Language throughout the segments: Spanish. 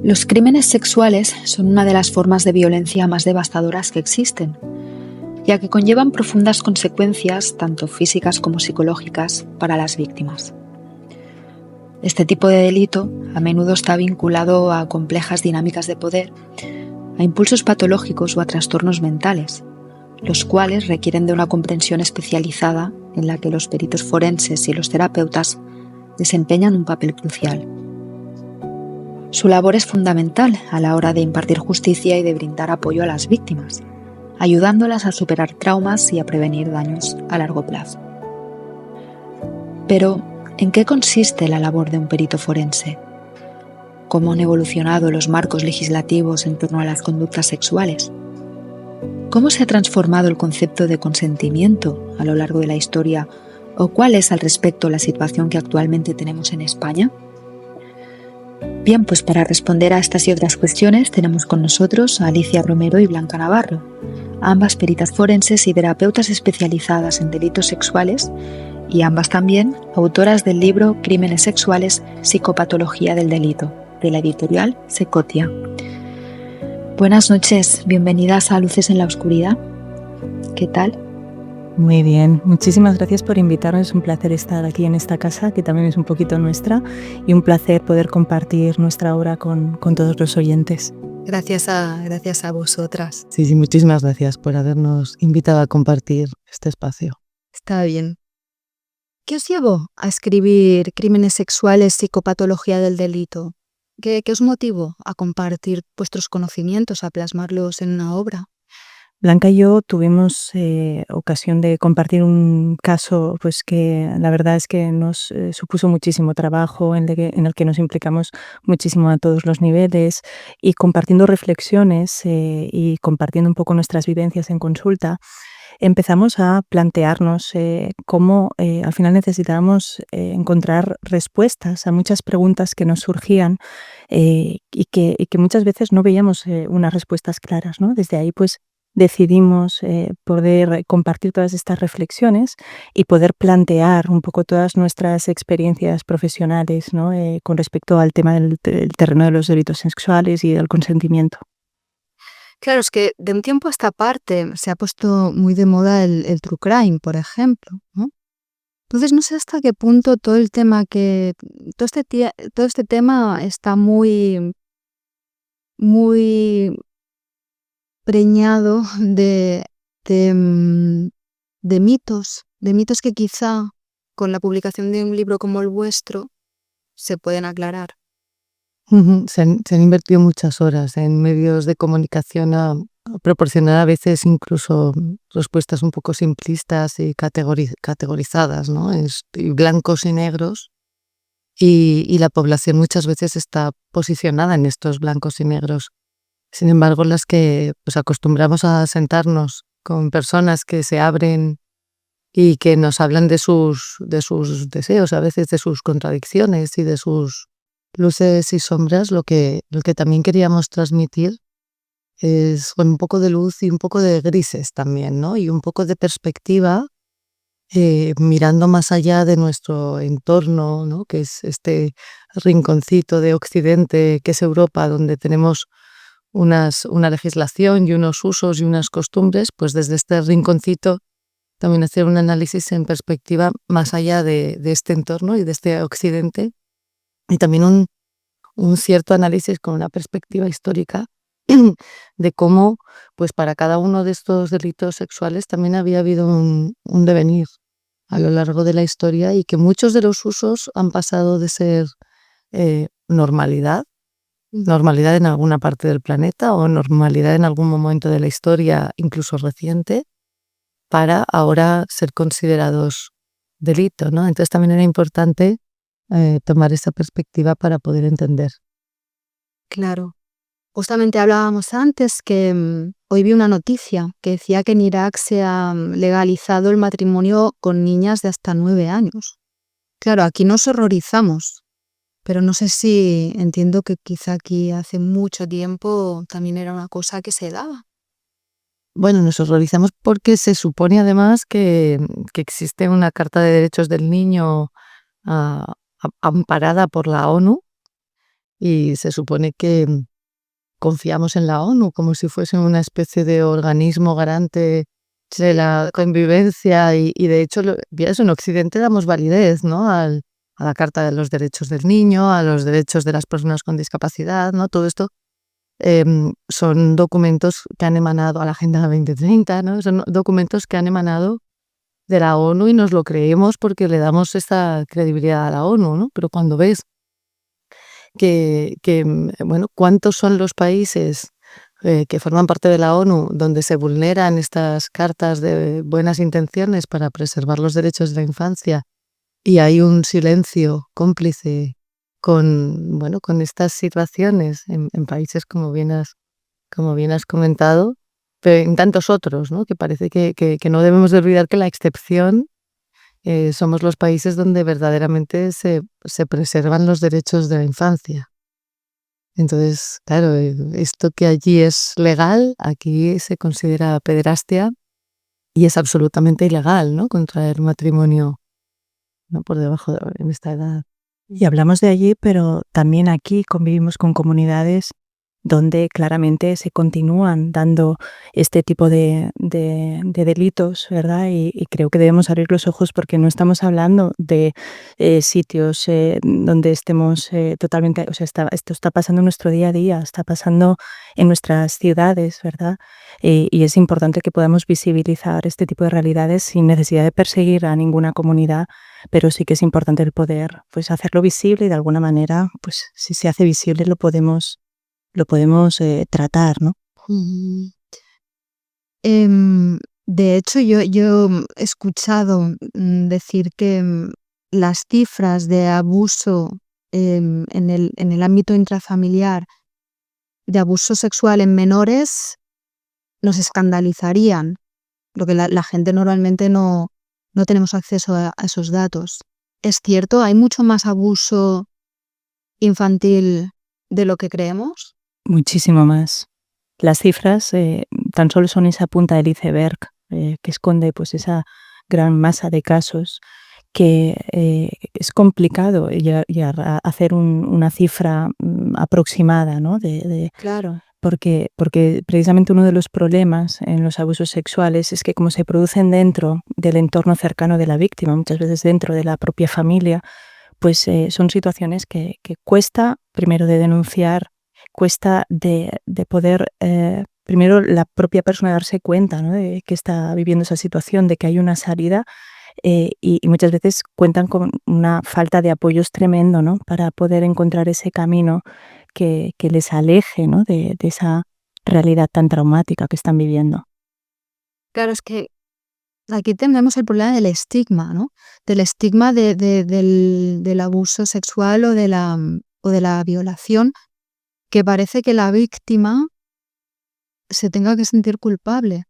Los crímenes sexuales son una de las formas de violencia más devastadoras que existen, ya que conllevan profundas consecuencias, tanto físicas como psicológicas, para las víctimas. Este tipo de delito a menudo está vinculado a complejas dinámicas de poder, a impulsos patológicos o a trastornos mentales, los cuales requieren de una comprensión especializada en la que los peritos forenses y los terapeutas desempeñan un papel crucial. Su labor es fundamental a la hora de impartir justicia y de brindar apoyo a las víctimas, ayudándolas a superar traumas y a prevenir daños a largo plazo. Pero, ¿en qué consiste la labor de un perito forense? ¿Cómo han evolucionado los marcos legislativos en torno a las conductas sexuales? ¿Cómo se ha transformado el concepto de consentimiento a lo largo de la historia? ¿O cuál es al respecto la situación que actualmente tenemos en España? Bien, pues para responder a estas y otras cuestiones tenemos con nosotros a Alicia Romero y Blanca Navarro, ambas peritas forenses y terapeutas especializadas en delitos sexuales y ambas también autoras del libro Crímenes sexuales, psicopatología del delito, de la editorial Secotia. Buenas noches, bienvenidas a Luces en la Oscuridad. ¿Qué tal? Muy bien, muchísimas gracias por invitarnos. Es un placer estar aquí en esta casa, que también es un poquito nuestra, y un placer poder compartir nuestra obra con todos los oyentes. Gracias a vosotras. Sí, muchísimas gracias por habernos invitado a compartir este espacio. Está bien. ¿Qué os llevó a escribir Crímenes sexuales, psicopatología del delito? ¿Qué os motivó a compartir vuestros conocimientos, a plasmarlos en una obra? Blanca y yo tuvimos ocasión de compartir un caso pues que la verdad es que nos supuso muchísimo trabajo, en el que nos implicamos muchísimo a todos los niveles, y compartiendo reflexiones y compartiendo un poco nuestras vivencias en consulta, empezamos a plantearnos cómo al final necesitábamos encontrar respuestas a muchas preguntas que nos surgían y que muchas veces no veíamos unas respuestas claras, ¿no? Desde ahí pues decidimos poder compartir todas estas reflexiones y poder plantear un poco todas nuestras experiencias profesionales, ¿no? Con respecto al tema del terreno de los delitos sexuales y del consentimiento. Claro, es que de un tiempo a esta parte se ha puesto muy de moda el true crime, por ejemplo, ¿no? Entonces no sé hasta qué punto todo este tema está muy preñado de mitos que quizá con la publicación de un libro como el vuestro se pueden aclarar. Se han invertido muchas horas en medios de comunicación a proporcionar a veces incluso respuestas un poco simplistas y categorizadas, ¿no? Y blancos y negros, y la población muchas veces está posicionada en estos blancos y negros. Sin embargo, las que pues acostumbramos a sentarnos con personas que se abren y que nos hablan de sus deseos, a veces de sus contradicciones y de sus luces y sombras, lo que también queríamos transmitir es un poco de luz y un poco de grises también, ¿no? Y un poco de perspectiva, mirando más allá de nuestro entorno, ¿no? Que es este rinconcito de Occidente, que es Europa, donde tenemos una legislación y unos usos y unas costumbres, pues desde este rinconcito también hacer un análisis en perspectiva más allá de este entorno y de este Occidente, y también un cierto análisis con una perspectiva histórica de cómo, pues para cada uno de estos delitos sexuales también había habido un devenir a lo largo de la historia, y que muchos de los usos han pasado de ser normalidad en alguna parte del planeta o normalidad en algún momento de la historia, incluso reciente, para ahora ser considerados delito, ¿no? Entonces también era importante tomar esa perspectiva para poder entender. Claro. Justamente hablábamos antes que hoy vi una noticia que decía que en Irak se ha legalizado el matrimonio con niñas de hasta 9 años. Claro, aquí nos horrorizamos, pero no sé si entiendo que quizá aquí hace mucho tiempo también era una cosa que se daba. Bueno, nos horrorizamos porque se supone además que existe una Carta de Derechos del Niño amparada por la ONU, y se supone que confiamos en la ONU como si fuese una especie de organismo garante de la convivencia y de hecho eso en Occidente damos validez, ¿no? A la Carta de los Derechos del Niño, a los derechos de las personas con discapacidad, ¿no? Todo esto son documentos que han emanado a la Agenda 2030, ¿no? Son documentos que han emanado de la ONU y nos lo creemos porque le damos esta credibilidad a la ONU, ¿no? Pero cuando ves bueno, cuántos son los países que forman parte de la ONU donde se vulneran estas cartas de buenas intenciones para preservar los derechos de la infancia y hay un silencio cómplice bueno, con estas situaciones en países como bien has comentado, pero en tantos otros, ¿no? Que parece que no debemos de olvidar que la excepción somos los países donde verdaderamente se preservan los derechos de la infancia. Entonces, claro, esto que allí es legal, aquí se considera pederastia y es absolutamente ilegal, ¿no? Contraer matrimonio, ¿no? Por debajo en esta edad. Y hablamos de allí, pero también aquí convivimos con comunidades donde claramente se continúan dando este tipo de delitos, ¿verdad? Y creo que debemos abrir los ojos porque no estamos hablando de sitios donde estemos totalmente, o sea, esto está pasando en nuestro día a día, está pasando en nuestras ciudades, ¿verdad? Y es importante que podamos visibilizar este tipo de realidades sin necesidad de perseguir a ninguna comunidad, pero sí que es importante el poder, pues, hacerlo visible y de alguna manera, pues, si se hace visible lo podemos tratar, ¿no? Mm. De hecho, yo he escuchado decir que las cifras de abuso en el ámbito intrafamiliar, de abuso sexual en menores, nos escandalizarían, porque la gente normalmente no tenemos acceso a esos datos. ¿Es cierto? ¿Hay mucho más abuso infantil de lo que creemos? Muchísimo más. Las cifras tan solo son esa punta del iceberg que esconde pues esa gran masa de casos que es complicado llegar a hacer una cifra aproximada, ¿no? Claro. Porque precisamente uno de los problemas en los abusos sexuales es que como se producen dentro del entorno cercano de la víctima, muchas veces dentro de la propia familia, pues son situaciones que cuesta primero de denunciar, cuesta de poder, primero la propia persona darse cuenta, ¿no? De que está viviendo esa situación, de que hay una salida y muchas veces cuentan con una falta de apoyos tremendo, ¿no? Para poder encontrar ese camino que les aleje, ¿no? De esa realidad tan traumática que están viviendo. Claro, es que aquí tenemos el problema del estigma, ¿no? Del estigma del abuso sexual o de la violación, que parece que la víctima se tenga que sentir culpable.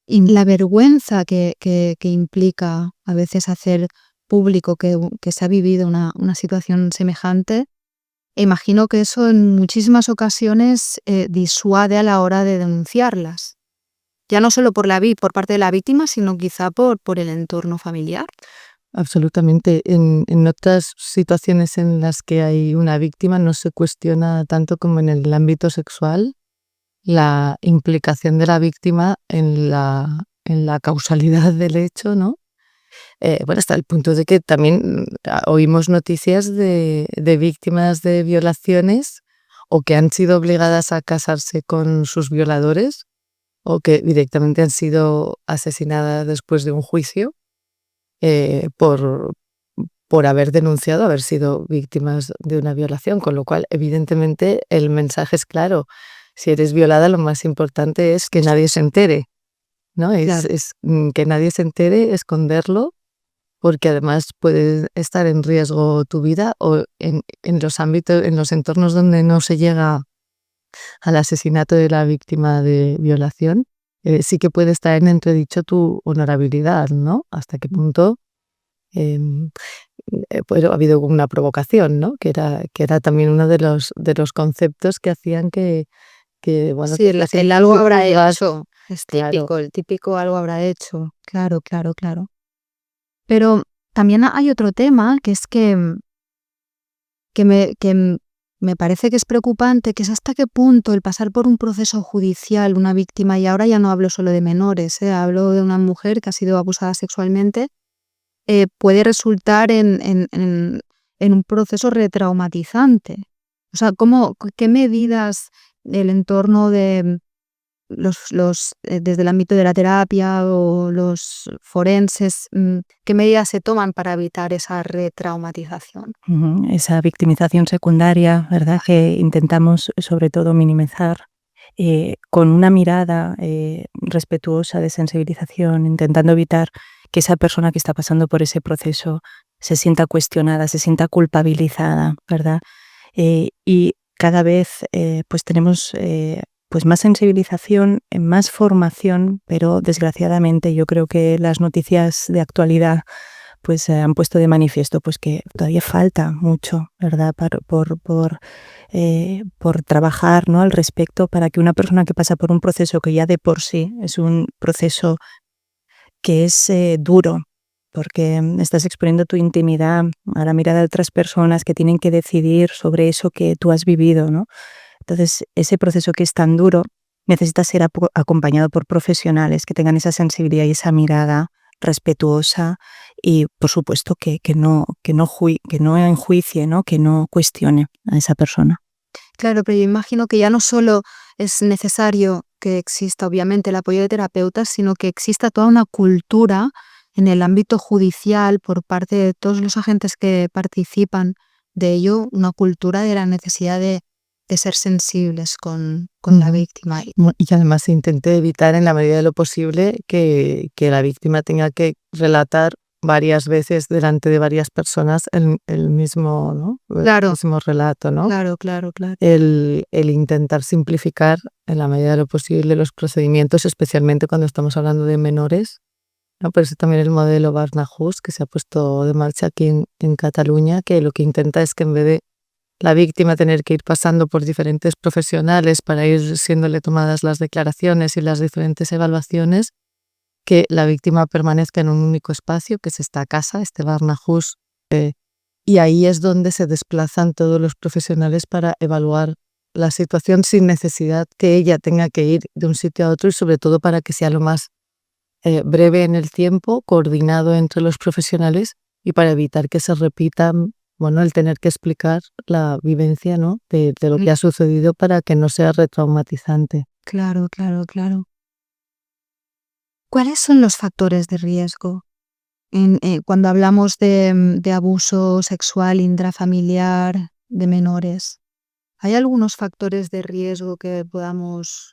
Y la vergüenza que implica a veces hacer público que se ha vivido una situación semejante, imagino que eso en muchísimas ocasiones disuade a la hora de denunciarlas. Ya no solo por parte de la víctima, sino quizá por el entorno familiar. Absolutamente. En otras situaciones en las que hay una víctima no se cuestiona tanto como en el ámbito sexual la implicación de la víctima en la causalidad del hecho, ¿no? Bueno, hasta el punto de que también oímos noticias de víctimas de violaciones o que han sido obligadas a casarse con sus violadores o que directamente han sido asesinadas después de un juicio por haber denunciado haber sido víctimas de una violación, con lo cual evidentemente el mensaje es claro. Si eres violada, lo más importante es que nadie se entere, ¿no? Claro. Es que nadie se entere, esconderlo, porque además puede estar en riesgo tu vida o en los ámbitos, en los entornos donde no se llega al asesinato de la víctima de violación, sí que puede estar en entredicho tu honorabilidad, ¿no? Hasta qué punto pues ha habido una provocación, ¿no? Que era también uno de los conceptos que hacían que bueno, Sí, que el algo habrá digas, hecho. Es claro, típico, el típico algo habrá hecho. Claro, claro, claro. Pero también hay otro tema que es que me me parece que es preocupante, que es hasta qué punto el pasar por un proceso judicial, una víctima, y ahora ya no hablo solo de menores, hablo de una mujer que ha sido abusada sexualmente, puede resultar en un proceso retraumatizante. O sea, ¿qué medidas el entorno de desde el ámbito de la terapia o los forenses, qué medidas se toman para evitar esa retraumatización? Esa victimización secundaria, ¿verdad? Que intentamos sobre todo minimizar con una mirada respetuosa de sensibilización, intentando evitar que esa persona que está pasando por ese proceso se sienta cuestionada, se sienta culpabilizada, ¿verdad? Y cada vez pues tenemos pues más sensibilización, más formación, pero desgraciadamente yo creo que las noticias de actualidad pues han puesto de manifiesto pues que todavía falta mucho, ¿verdad? Por trabajar, ¿no? Al respecto, para que una persona que pasa por un proceso que ya de por sí es un proceso que es duro, porque estás exponiendo tu intimidad a la mirada de otras personas que tienen que decidir sobre eso que tú has vivido, ¿no? Entonces, ese proceso que es tan duro necesita ser acompañado por profesionales que tengan esa sensibilidad y esa mirada respetuosa y, por supuesto, que no enjuicie, ¿no? Que no cuestione a esa persona. Claro, pero yo imagino que ya no solo es necesario que exista, obviamente, el apoyo de terapeutas, sino que exista toda una cultura en el ámbito judicial por parte de todos los agentes que participan de ello, una cultura de la necesidad de ser sensibles con la víctima. Y además se intente evitar en la medida de lo posible que la víctima tenga que relatar varias veces delante de varias personas el mismo, ¿no? Claro. El mismo relato, ¿no? Claro. El intentar simplificar en la medida de lo posible los procedimientos, especialmente cuando estamos hablando de menores, ¿no? Por eso también el modelo Barnahus, que se ha puesto de marcha aquí en Cataluña, que lo que intenta es que en vez de la víctima tener que ir pasando por diferentes profesionales para ir siéndole tomadas las declaraciones y las diferentes evaluaciones, que la víctima permanezca en un único espacio, que es esta casa, este Barnahus, y ahí es donde se desplazan todos los profesionales para evaluar la situación sin necesidad que ella tenga que ir de un sitio a otro y sobre todo para que sea lo más breve en el tiempo, coordinado entre los profesionales y para evitar que se repitan, bueno, el tener que explicar la vivencia, ¿no? de lo que ha sucedido para que no sea retraumatizante. Claro. ¿Cuáles son los factores de riesgo cuando hablamos de abuso sexual intrafamiliar de menores? ¿Hay algunos factores de riesgo que podamos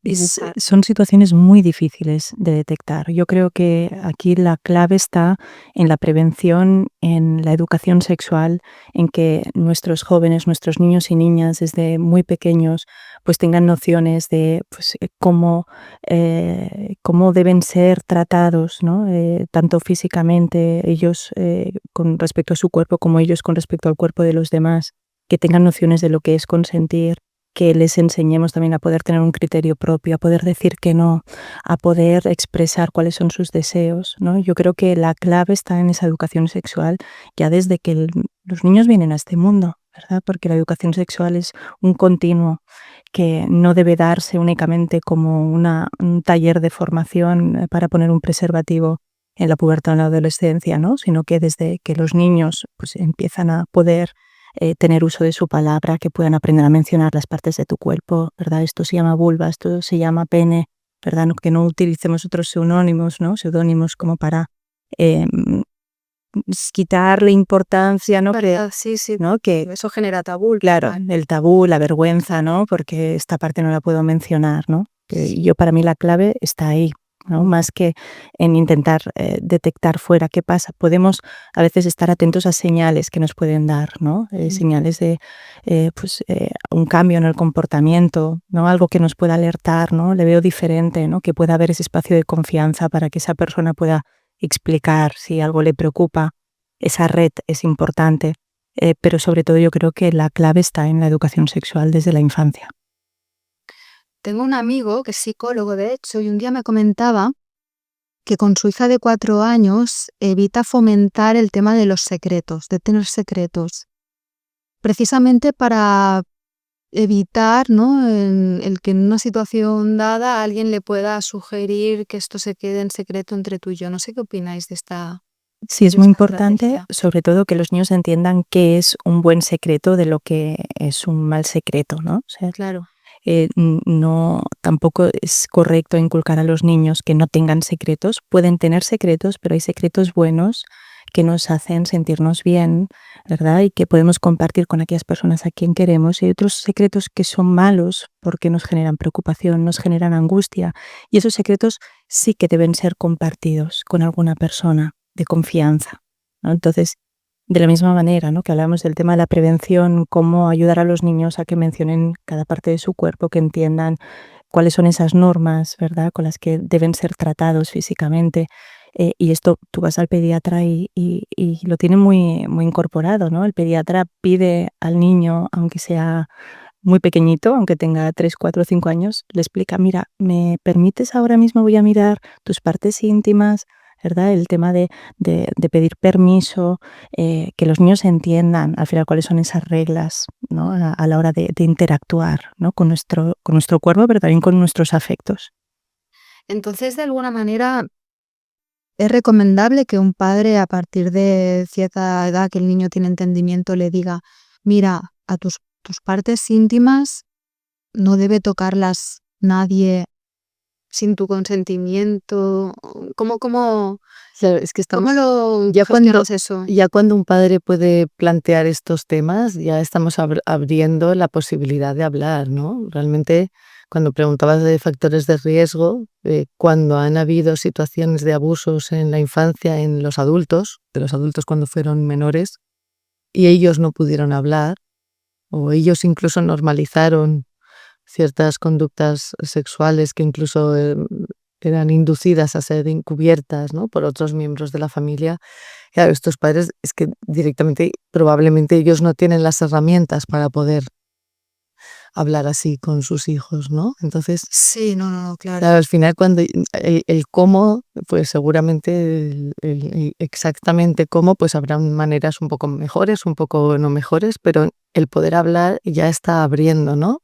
dibujar? Son situaciones muy difíciles de detectar. Yo creo que aquí la clave está en la prevención, en la educación sexual, en que nuestros jóvenes, nuestros niños y niñas desde muy pequeños pues tengan nociones de pues, cómo deben ser tratados, ¿no? Tanto físicamente ellos con respecto a su cuerpo como ellos con respecto al cuerpo de los demás, que tengan nociones de lo que es consentir, que les enseñemos también a poder tener un criterio propio, a poder decir que no, a poder expresar cuáles son sus deseos, ¿no? Yo creo que la clave está en esa educación sexual ya desde que los niños vienen a este mundo, ¿verdad? Porque la educación sexual es un continuo que no debe darse únicamente como un taller de formación para poner un preservativo en la pubertad o en la adolescencia, ¿no? Sino que desde que los niños pues, empiezan a poder tener uso de su palabra, que puedan aprender a mencionar las partes de tu cuerpo, ¿verdad? Esto se llama vulva, esto se llama pene, ¿verdad? Que no utilicemos otros seudónimos, ¿no? Seudónimos como para quitarle importancia, ¿no? Sí, ¿no? Que eso genera tabú. claro, el tabú, la vergüenza, ¿no? Porque esta parte no la puedo mencionar, ¿no? Para mí la clave está ahí, ¿no? Más que en intentar detectar fuera qué pasa. Podemos a veces estar atentos a señales que nos pueden dar, ¿no? Señales de un cambio en el comportamiento, ¿no? Algo que nos pueda alertar, ¿no? Le veo diferente, ¿no? Que pueda haber ese espacio de confianza para que esa persona pueda explicar si algo le preocupa. Esa red es importante, pero sobre todo yo creo que la clave está en la educación sexual desde la infancia. Tengo un amigo que es psicólogo, de hecho, y un día me comentaba que con su hija de 4 años evita fomentar el tema de los secretos, de tener secretos, precisamente para evitar, ¿no?, el que en una situación dada alguien le pueda sugerir que esto se quede en secreto entre tú y yo. No sé qué opináis de Sí, es muy importante, estrategia. sobre todo que los niños entiendan qué es un buen secreto de lo que es un mal secreto, ¿no? O sea, Claro, no, tampoco es correcto inculcar a los niños que no tengan secretos. Pueden tener secretos, pero hay secretos buenos que nos hacen sentirnos bien, ¿verdad? Y que podemos compartir con aquellas personas a quien queremos. Y hay otros secretos que son malos porque nos generan preocupación, nos generan angustia. Y esos secretos sí que deben ser compartidos con alguna persona de confianza, ¿no? Entonces, de la misma manera, ¿no?, que hablamos del tema de la prevención, cómo ayudar a los niños a que mencionen cada parte de su cuerpo, que entiendan cuáles son esas normas, ¿verdad?, con las que deben ser tratados físicamente. Y esto tú vas al pediatra y lo tiene muy, muy incorporado, ¿no? El pediatra pide al niño, aunque sea muy pequeñito, aunque tenga 3, 4, 5 años, le explica: "Mira, ¿me permites ahora mismo? Voy a mirar tus partes íntimas", ¿verdad? El tema de pedir permiso, que los niños entiendan al final cuáles son esas reglas, ¿no?, a la hora de interactuar, ¿no?, con nuestro cuerpo, pero también con nuestros afectos. entonces de alguna manera es recomendable que un padre a partir de cierta edad que el niño tiene entendimiento le diga, mira, a tus partes íntimas no debe tocarlas nadie sin tu consentimiento. Claro, es que ¿Cómo estamos lo ya gestionas eso? ya cuando un padre puede plantear estos temas, ya estamos abriendo la posibilidad de hablar, ¿no? Realmente, cuando preguntabas de factores de riesgo, cuando han habido situaciones de abusos en la infancia en los adultos, de los adultos cuando fueron menores, y ellos no pudieron hablar, o ellos incluso normalizaron ciertas conductas sexuales que incluso eran inducidas a ser encubiertas, ¿no?, por otros miembros de la familia. Claro, estos padres es que directamente, probablemente ellos no tienen las herramientas para poder hablar así con sus hijos, ¿no? Entonces, Sí, no, claro. claro, al final cuando el cómo, pues seguramente exactamente cómo, pues habrán maneras un poco mejores, un poco no mejores, pero el poder hablar ya está abriendo, ¿no?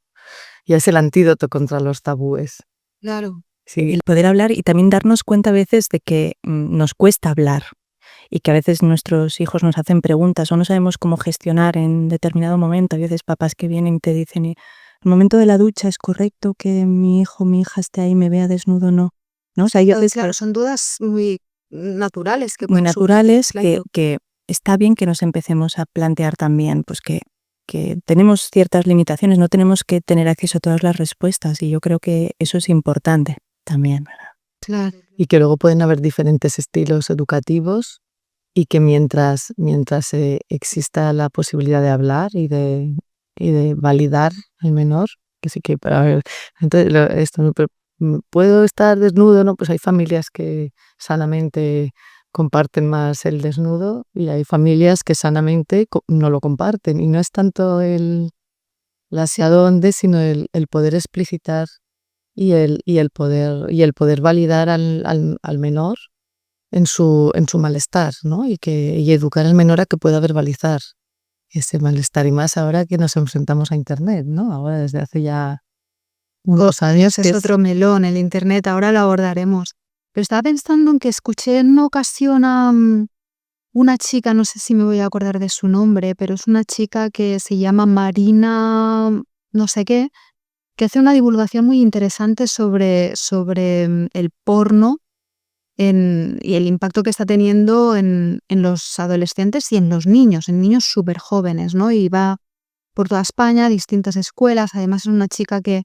Ya es el antídoto contra los tabúes. Claro. Sí, El poder hablar y también darnos cuenta a veces de que nos cuesta hablar y que a veces nuestros hijos nos hacen preguntas o no sabemos cómo gestionar en determinado momento. Hay veces papás que vienen y te dicen: "¿En el momento de la ducha es correcto que mi hijo o mi hija esté ahí y me vea desnudo o no?", ¿no? O sea, yo a veces Claro, son dudas muy naturales que muy pueden surgir, naturales claro. que está bien que nos empecemos a plantear también, pues que tenemos ciertas limitaciones, no tenemos que tener acceso a todas las respuestas y yo creo que eso es importante también. Claro. y que luego pueden haber diferentes estilos educativos y que mientras exista la posibilidad de hablar y de validar al menor, que sí que, a ver, entonces esto, ¿no? Pero, ¿puedo estar desnudo? No, pues hay familias que sanamente comparten más el desnudo y hay familias que sanamente no lo comparten. Y no es tanto el hacia dónde, sino el poder explicitar y el poder validar al menor en su malestar, ¿no? Y educar al menor a que pueda verbalizar ese malestar, y más ahora que nos enfrentamos a Internet, ¿no? Ahora desde hace ya unos años que Es otro melón, el internet, ahora lo abordaremos. Pero estaba pensando en que escuché en una ocasión a una chica, no sé si me voy a acordar de su nombre, pero es una chica que se llama Marina no sé qué, que hace una divulgación muy interesante sobre el porno y el impacto que está teniendo en los adolescentes y en niños súper jóvenes, ¿no? Y va por toda España, a distintas escuelas. Además es una chica que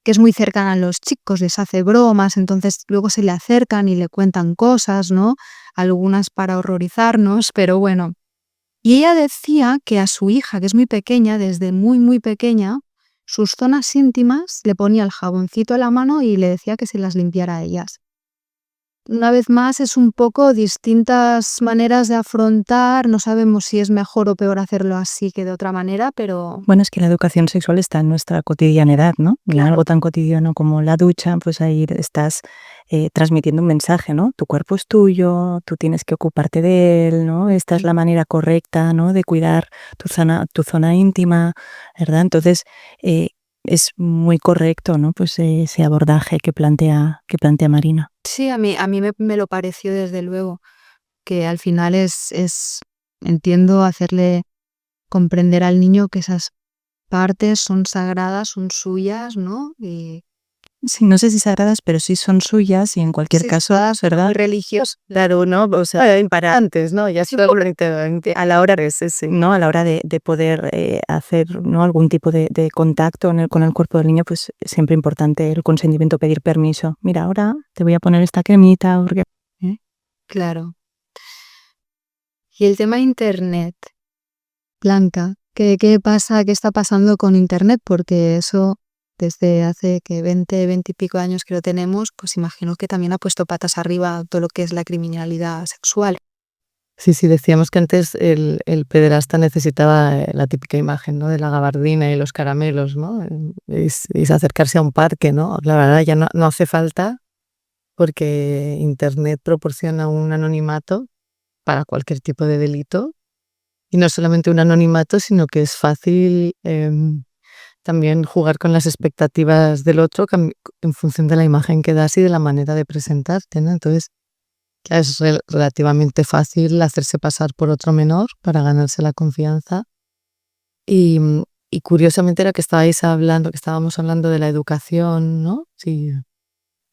es muy cercana a los chicos, les hace bromas, entonces luego se le acercan y le cuentan cosas, ¿no? Algunas para horrorizarnos, pero bueno. Y ella decía que a su hija, que es muy pequeña, desde muy, muy pequeña, sus zonas íntimas le ponía el jaboncito a la mano y le decía que se las limpiara a ellas. una vez más es un poco distintas maneras de afrontar, no sabemos si es mejor o peor hacerlo así que de otra manera, pero Bueno, es que la educación sexual está en nuestra cotidianidad, ¿no? Y en claro, algo tan cotidiano como la ducha, pues ahí estás transmitiendo un mensaje, ¿no? Tu cuerpo es tuyo, tú tienes que ocuparte de él, ¿no? Esta es la manera correcta, ¿no? De cuidar tu zona íntima, ¿verdad? Entonces, eh, es muy correcto, ¿no? Pues ese abordaje que plantea Marina. sí, a mí me lo pareció desde luego, que al final entiendo hacerle comprender al niño que esas partes son sagradas, son suyas, ¿no? Y Sí, no sé si sagradas, pero sí son suyas y en cualquier sí, caso, sagradas, pero ¿verdad? muy religioso. Claro, ¿no? O sea, para antes, ¿no? Ya Sí, luego lo a la hora de ese, ¿No? A la hora de poder hacer, ¿no? Algún tipo de contacto con el cuerpo del niño, pues siempre importante el consentimiento, pedir permiso. Mira, ahora te voy a poner esta cremita porque... ¿eh? claro. Y el tema Internet, Blanca, ¿qué pasa, qué está pasando con Internet? Porque eso desde hace que 20 y pico años que lo tenemos, pues imagino que también ha puesto patas arriba todo lo que es la criminalidad sexual. Sí, sí, decíamos que antes el pederasta necesitaba la típica imagen, ¿no? De la gabardina y los caramelos, ¿no? Es acercarse a un parque, ¿no? La verdad ya no hace falta porque Internet proporciona un anonimato para cualquier tipo de delito. Y no solamente un anonimato, sino que es fácil también jugar con las expectativas del otro en función de la imagen que das y de la manera de presentarte, ¿no? Entonces, ya es relativamente fácil hacerse pasar por otro menor para ganarse la confianza. Y, y curiosamente era que estábamos hablando de la educación, ¿no? Sí,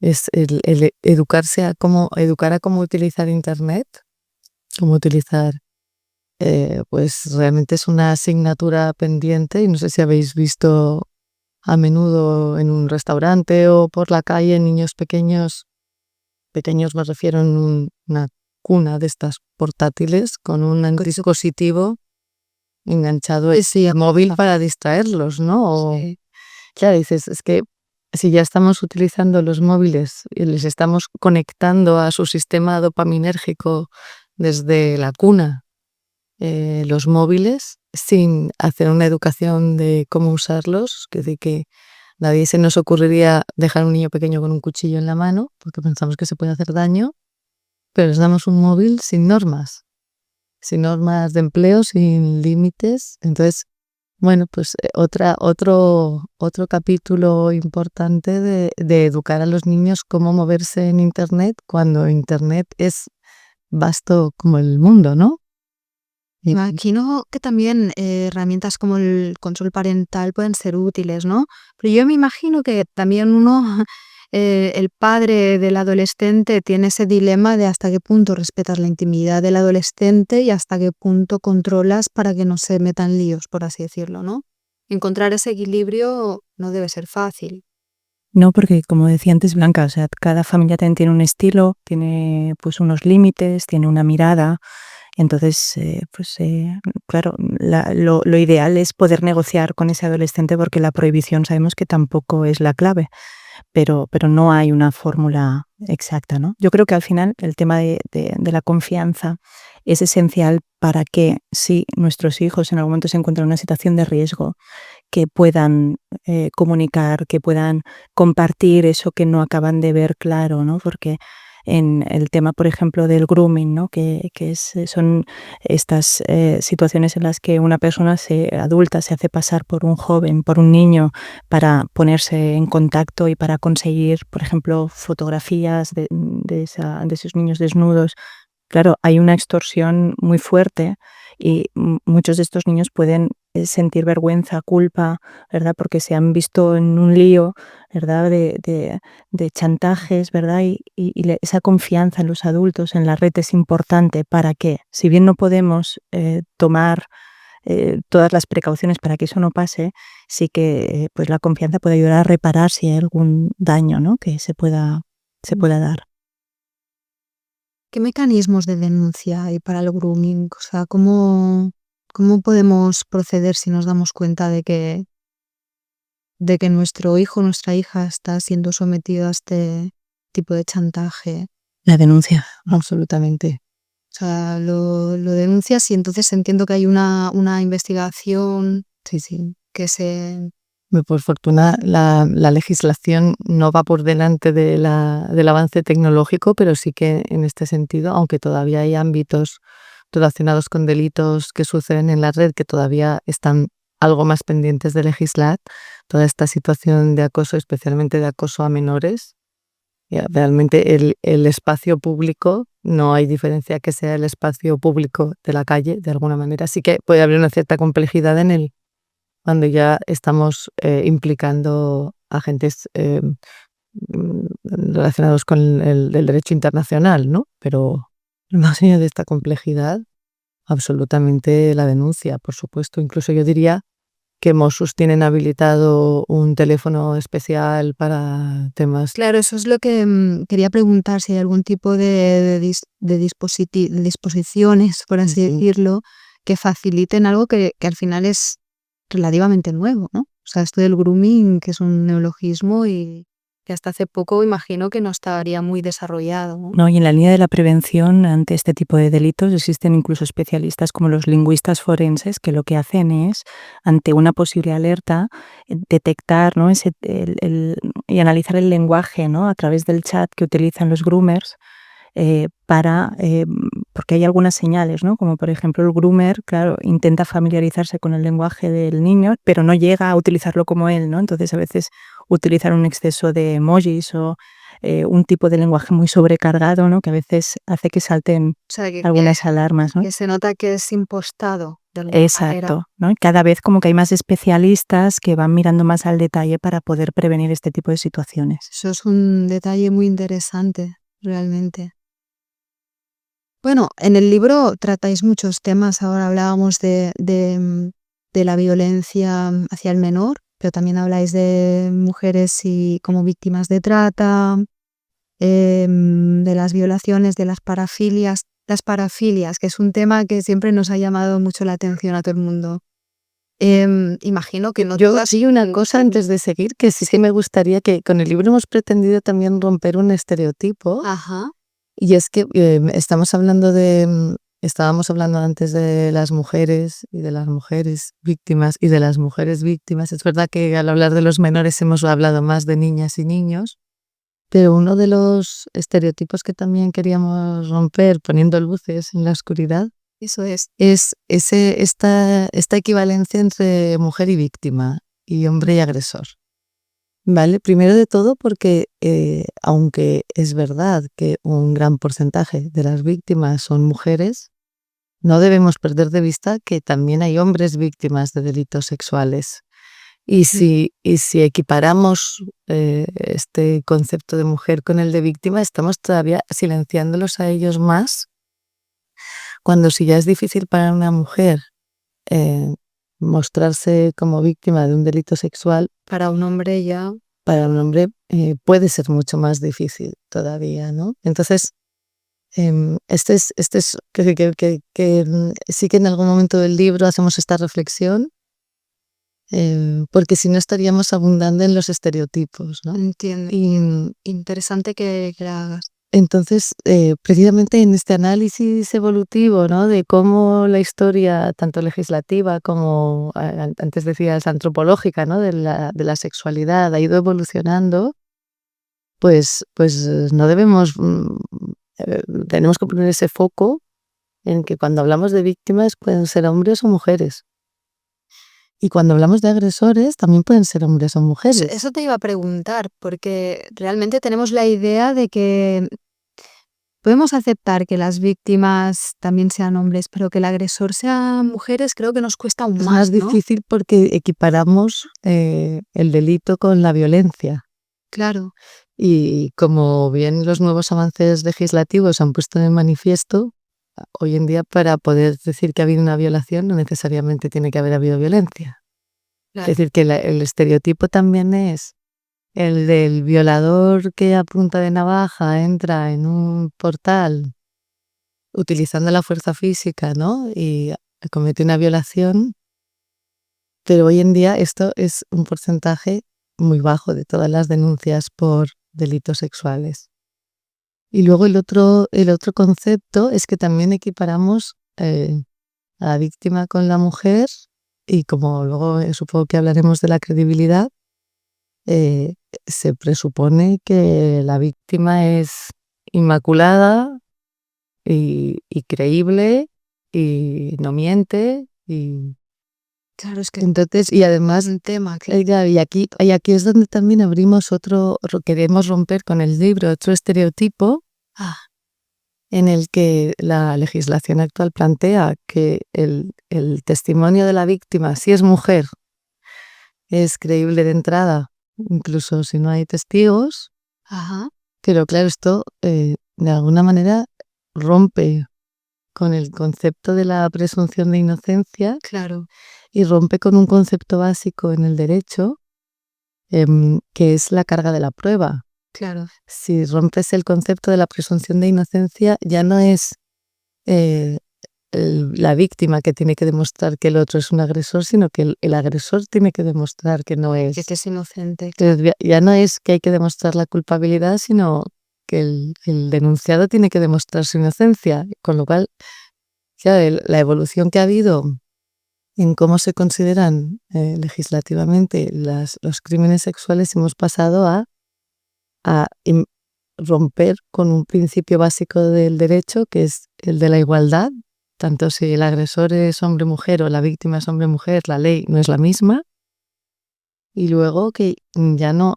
es el educarse educar a cómo utilizar Internet, cómo utilizar pues realmente es una asignatura pendiente y no sé si habéis visto a menudo en un restaurante o por la calle niños pequeños me refiero en una cuna de estas portátiles con un dispositivo enganchado Sí, al móvil para distraerlos, ¿no? sí. Claro, dices, es que si ya estamos utilizando los móviles y les estamos conectando a su sistema dopaminérgico desde la cuna, los móviles sin hacer una educación de cómo usarlos, que decir que nadie se nos ocurriría dejar a un niño pequeño con un cuchillo en la mano, porque pensamos que se puede hacer daño, pero les damos un móvil sin normas de empleo, sin límites. Entonces, bueno, pues otro capítulo importante de educar a los niños cómo moverse en Internet cuando Internet es vasto como el mundo, ¿no? Y Imagino que también herramientas como el control parental pueden ser útiles, ¿no? Pero yo me imagino que también uno, el padre del adolescente, tiene ese dilema de hasta qué punto respetas la intimidad del adolescente y hasta qué punto controlas para que no se metan líos, por así decirlo, ¿no? Encontrar ese equilibrio no debe ser fácil. No, porque como decía antes Blanca, o sea, cada familia también tiene un estilo, tiene pues unos límites, tiene una mirada. Entonces, claro, lo ideal es poder negociar con ese adolescente porque la prohibición sabemos que tampoco es la clave, pero no hay una fórmula exacta, ¿no? Yo creo que al final el tema de la confianza es esencial para que si nuestros hijos en algún momento se encuentran en una situación de riesgo, que puedan comunicar, que puedan compartir eso que no acaban de ver claro, ¿no? Porque en el tema, por ejemplo, del grooming, ¿no? Son estas situaciones en las que una persona adulta se hace pasar por un joven, por un niño, para ponerse en contacto y para conseguir, por ejemplo, fotografías de esos niños desnudos. Claro, hay una extorsión muy fuerte y muchos de estos niños pueden sentir vergüenza, culpa, ¿verdad? Porque se han visto en un lío, ¿verdad? De chantajes, ¿verdad? Esa confianza en los adultos, en la red es importante para que, si bien no podemos tomar todas las precauciones para que eso no pase, sí que pues la confianza puede ayudar a reparar si hay algún daño, ¿no? Que se pueda dar. ¿Qué mecanismos de denuncia hay para el grooming? O sea, ¿cómo podemos proceder si nos damos cuenta de que nuestro hijo o nuestra hija está siendo sometido a este tipo de chantaje? La denuncia. absolutamente. O sea, lo denuncias y entonces entiendo que hay una investigación Sí, sí. que se... Por fortuna, la legislación no va por delante del avance tecnológico, pero sí que en este sentido, aunque todavía hay ámbitos relacionados con delitos que suceden en la red que todavía están algo más pendientes de legislar, toda esta situación de acoso, especialmente de acoso a menores, realmente el espacio público, no hay diferencia que sea el espacio público de la calle, de alguna manera. Sí que puede haber una cierta complejidad cuando ya estamos implicando agentes relacionados con el derecho internacional, ¿no? Pero más allá de esta complejidad, absolutamente la denuncia, por supuesto. Incluso yo diría que Mossos tienen habilitado un teléfono especial para temas. Claro, eso es lo que quería preguntar, si hay algún tipo de disposiciones, por así Ujú. decirlo, que faciliten algo que al final es relativamente nuevo, ¿no? O sea, esto del grooming, que es un neologismo y que hasta hace poco imagino que no estaría muy desarrollado, ¿no? No, y en la línea de la prevención ante este tipo de delitos existen incluso especialistas como los lingüistas forenses que lo que hacen es, ante una posible alerta, detectar, ¿no? Y analizar el lenguaje, ¿no? A través del chat que utilizan los groomers porque hay algunas señales, ¿no? Como por ejemplo el groomer, claro, intenta familiarizarse con el lenguaje del niño, pero no llega a utilizarlo como él, ¿no? Entonces a veces utilizan un exceso de emojis o un tipo de lenguaje muy sobrecargado, ¿no? Que a veces hace que salten O sea, algunas alarmas, ¿no? que se nota que es impostado de alguna manera. Exacto, ¿no? Y cada vez como que hay más especialistas que van mirando más al detalle para poder prevenir este tipo de situaciones. Eso es un detalle muy interesante, realmente. Bueno, en el libro tratáis muchos temas. Ahora hablábamos de la violencia hacia el menor, pero también habláis de mujeres como víctimas de trata, de las violaciones, de las parafilias. Las parafilias, que es un tema que siempre nos ha llamado mucho la atención a todo el mundo. Imagino que no Yo todas... sí una cosa antes de seguir, que sí me gustaría que con el libro hemos pretendido también romper un estereotipo. Ajá. Y es que estábamos hablando antes de las mujeres y de las mujeres víctimas y de las mujeres víctimas. Es verdad que al hablar de los menores hemos hablado más de niñas y niños, pero uno de los estereotipos que también queríamos romper poniendo luces en la oscuridad Eso es. es esta equivalencia entre mujer y víctima y hombre y agresor. Vale, primero de todo porque aunque es verdad que un gran porcentaje de las víctimas son mujeres, no debemos perder de vista que también hay hombres víctimas de delitos sexuales. Y si equiparamos este concepto de mujer con el de víctima, estamos todavía silenciándolos a ellos más, cuando si ya es difícil para una mujer eh, mostrarse como víctima de un delito sexual, Para un hombre ya... para un hombre puede ser mucho más difícil todavía, ¿no? Entonces, sí que en algún momento del libro hacemos esta reflexión, porque si no estaríamos abundando en los estereotipos, ¿no? Entiendo. Y Interesante que la hagas. entonces, precisamente en este análisis evolutivo, ¿no? De cómo la historia, tanto legislativa como, antes decías, antropológica, ¿no? De la sexualidad ha ido evolucionando, pues no debemos, tenemos que poner ese foco en que cuando hablamos de víctimas pueden ser hombres o mujeres. Y cuando hablamos de agresores también pueden ser hombres o mujeres. Eso te iba a preguntar, porque realmente tenemos la idea de que podemos aceptar que las víctimas también sean hombres, pero que el agresor sea mujeres creo que nos cuesta aún Es más, más ¿no? difícil porque equiparamos el delito con la violencia. Claro. Y como bien los nuevos avances legislativos han puesto de manifiesto, hoy en día para poder decir que ha habido una violación no necesariamente tiene que haber habido violencia. Es Claro. decir, que el estereotipo también es el del violador que a punta de navaja entra en un portal utilizando la fuerza física, ¿no? Y comete una violación, pero hoy en día esto es un porcentaje muy bajo de todas las denuncias por delitos sexuales. Y luego el otro concepto es que también equiparamos a la víctima con la mujer y como luego supongo que hablaremos de la credibilidad, eh, se presupone que la víctima es inmaculada y creíble y no miente y Claro, es que entonces y es además un tema, claro. claro, y aquí es donde también abrimos queremos romper con el libro otro estereotipo Ah, en el que la legislación actual plantea que el testimonio de la víctima, si es mujer, es creíble de entrada, incluso si no hay testigos, ajá, pero claro, esto de alguna manera rompe con el concepto de la presunción de inocencia claro, y rompe con un concepto básico en el derecho, que es la carga de la prueba. claro. Si rompes el concepto de la presunción de inocencia, ya no es eh, la víctima que tiene que demostrar que el otro es un agresor, sino que el agresor tiene que demostrar que no es. Que es inocente. Entonces, ya no es que hay que demostrar la culpabilidad, sino que el denunciado tiene que demostrar su inocencia. Con lo cual, ya la evolución que ha habido en cómo se consideran legislativamente los crímenes sexuales, hemos pasado a romper con un principio básico del derecho, que es el de la igualdad. Tanto si el agresor es hombre o mujer o la víctima es hombre o mujer, la ley no es la misma. Y luego que ya no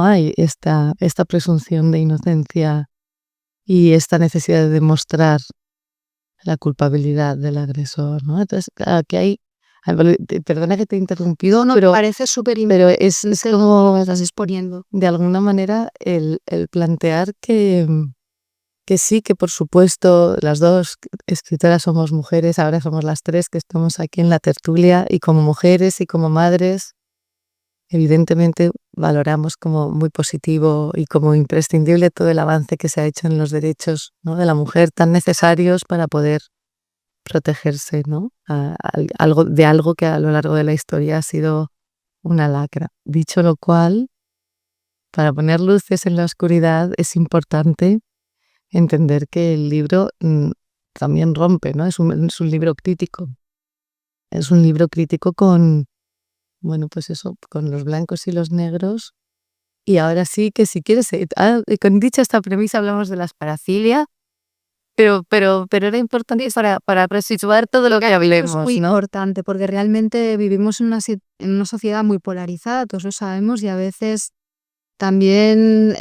hay esta presunción de inocencia y esta necesidad de demostrar la culpabilidad del agresor, ¿no? Entonces, claro, aquí hay, perdona que te he interrumpido, No, pero, parece súper pero es importante lo como, que estás exponiendo. de alguna manera, el plantear que sí, que por supuesto las dos escritoras somos mujeres, ahora somos las tres que estamos aquí en la tertulia y como mujeres y como madres, evidentemente valoramos como muy positivo y como imprescindible todo el avance que se ha hecho en los derechos, ¿no?, de la mujer tan necesarios para poder protegerse, ¿no?, algo que a lo largo de la historia ha sido una lacra. Dicho lo cual, para poner luces en la oscuridad es importante entender que el libro también rompe, ¿no? Es un libro crítico. Es un libro crítico con, bueno, pues eso, con los blancos y los negros. Y ahora sí que si quieres, con dicha esta premisa hablamos de las parafilia, pero era importante para resituar todo lo que Es hablemos, muy ¿no? importante porque realmente vivimos en una sociedad muy polarizada, todos lo sabemos, y a veces también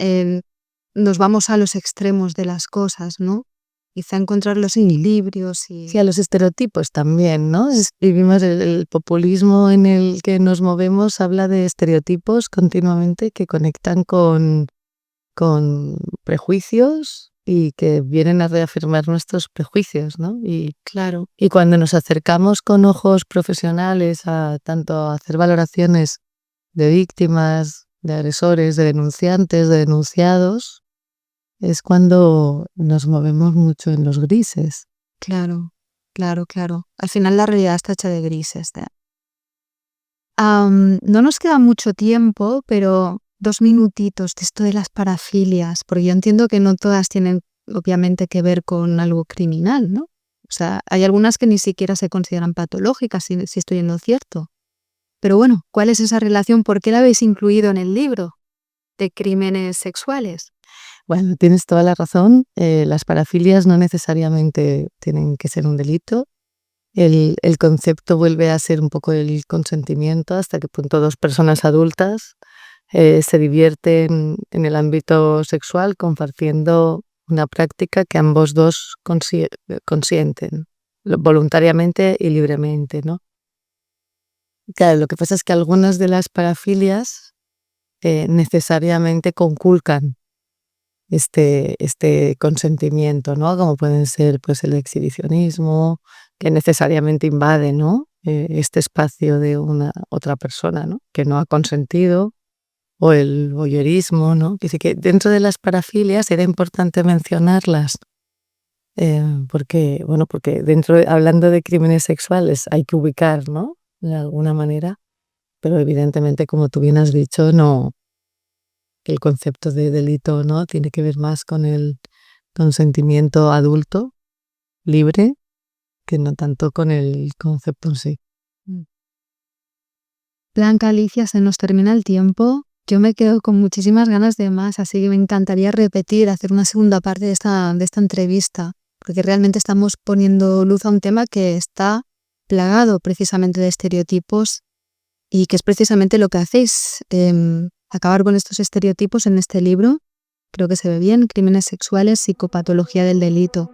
nos vamos a los extremos de las cosas, ¿no? Quizá encontrar los equilibrios Sí, a los estereotipos también, ¿no? Vivimos el populismo en el que nos movemos, habla de estereotipos continuamente que conectan con prejuicios y que vienen a reafirmar nuestros prejuicios, ¿no? claro, Y cuando nos acercamos con ojos profesionales tanto a hacer valoraciones de víctimas, de agresores, de denunciantes, de denunciados, es cuando nos movemos mucho en los grises. claro, claro. Al final la realidad está hecha de grises. No nos queda mucho tiempo, pero 2 minutitos de esto de las parafilias, porque yo entiendo que no todas tienen obviamente que ver con algo criminal, ¿no? O sea, hay algunas que ni siquiera se consideran patológicas, si estoy en lo cierto. Pero bueno, ¿cuál es esa relación? ¿Por qué la habéis incluido en el libro de crímenes sexuales? Bueno, tienes toda la razón. Las parafilias no necesariamente tienen que ser un delito. El concepto vuelve a ser un poco el consentimiento, hasta qué punto dos personas adultas se divierten en el ámbito sexual compartiendo una práctica que ambos dos consienten, voluntariamente y libremente, ¿no? Claro, lo que pasa es que algunas de las parafilias necesariamente conculcan este consentimiento, ¿no? Como pueden ser pues el exhibicionismo, que necesariamente invade, ¿no?, este espacio de una otra persona, ¿no?, que no ha consentido, o el voyeurismo, ¿no? Que sí que dentro de las parafilias era importante mencionarlas, porque, bueno, porque hablando de crímenes sexuales hay que ubicar, ¿no?, de alguna manera, pero evidentemente, como tú bien has dicho, no, el concepto de delito, ¿no?, tiene que ver más con el consentimiento adulto, libre, que no tanto con el concepto en sí. Blanca, Alicia, se nos termina el tiempo. Yo me quedo con muchísimas ganas de más, así que me encantaría repetir, hacer una segunda parte de esta entrevista, porque realmente estamos poniendo luz a un tema que está plagado precisamente de estereotipos y que es precisamente lo que hacéis, acabar con estos estereotipos en este libro. Creo que se ve bien, Crímenes sexuales, psicopatología del delito.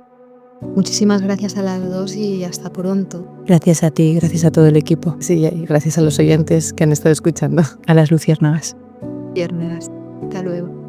Muchísimas gracias a las dos y hasta pronto. Gracias a ti, gracias a todo el equipo. Sí, y gracias a los oyentes que han estado escuchando. A las luciérnagas. Viernes. Hasta luego.